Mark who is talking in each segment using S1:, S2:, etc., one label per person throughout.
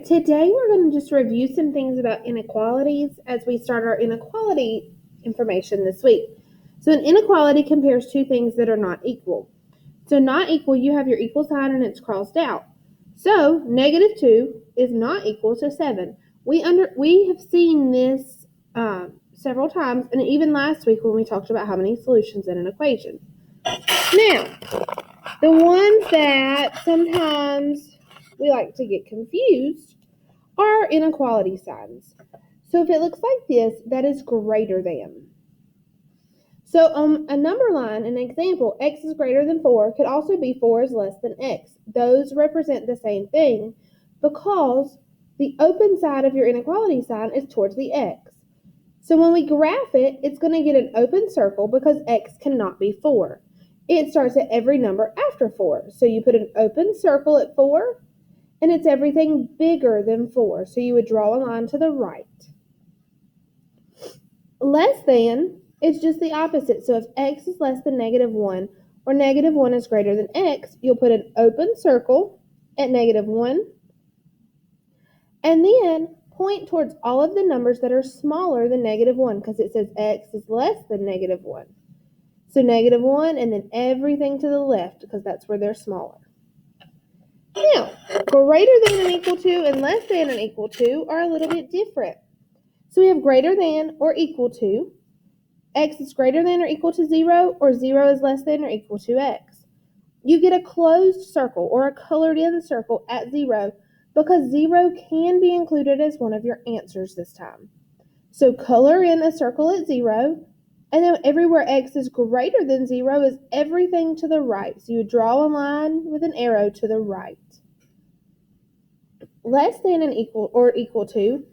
S1: right, today we're going to just review some things about inequalities as we start our inequality information this week. So an inequality compares two things that are not equal. So not equal, you have your equal sign and it's crossed out. So -2 is not equal to 7. We have seen this several times, and even last week when we talked about how many solutions in an equation. Now, the ones that sometimes we like to get confused are inequality signs. So if it looks like this, that is greater than. So on a number line, an example, x is greater than 4, could also be 4 is less than x. Those represent the same thing because the open side of your inequality sign is towards the x. So when we graph it, it's going to get an open circle because x cannot be 4. It starts at every number after 4. So you put an open circle at 4, and it's everything bigger than 4. So you would draw a line to the right. Less than is just the opposite. So if x is less than -1 or -1 is greater than x, you'll put an open circle at -1 and then point towards all of the numbers that are smaller than -1 because it says x is less than -1. So -1 and then everything to the left because that's where they're smaller. Now, greater than and equal to and less than and equal to are a little bit different. So we have greater than or equal to. X is greater than or equal to 0, or 0 is less than or equal to x. You get a closed circle or a colored in circle at 0 because 0 can be included as one of your answers this time. So color in a circle at 0, and then everywhere x is greater than 0 is everything to the right. So you draw a line with an arrow to the right. Less than and equal or equal to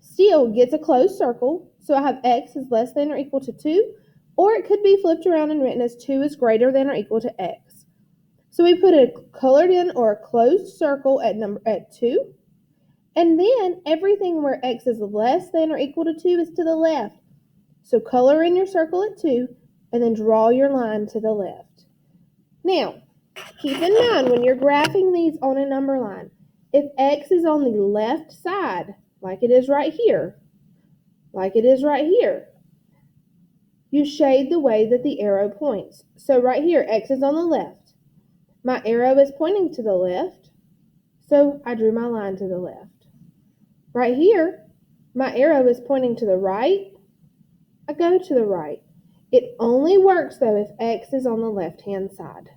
S1: still gets a closed circle. So I have x is less than or equal to 2, or it could be flipped around and written as 2 is greater than or equal to x. So we put a colored in or a closed circle at 2, and then everything where x is less than or equal to 2 is to the left. So color in your circle at 2, and then draw your line to the left. Now, keep in mind when you're graphing these on a number line, if x is on the left side, like it is right here, you shade the way that the arrow points. So right here, x is on the left. My arrow is pointing to the left, so I drew my line to the left. Right here, my arrow is pointing to the right. I go to the right. It only works, though, if x is on the left-hand side.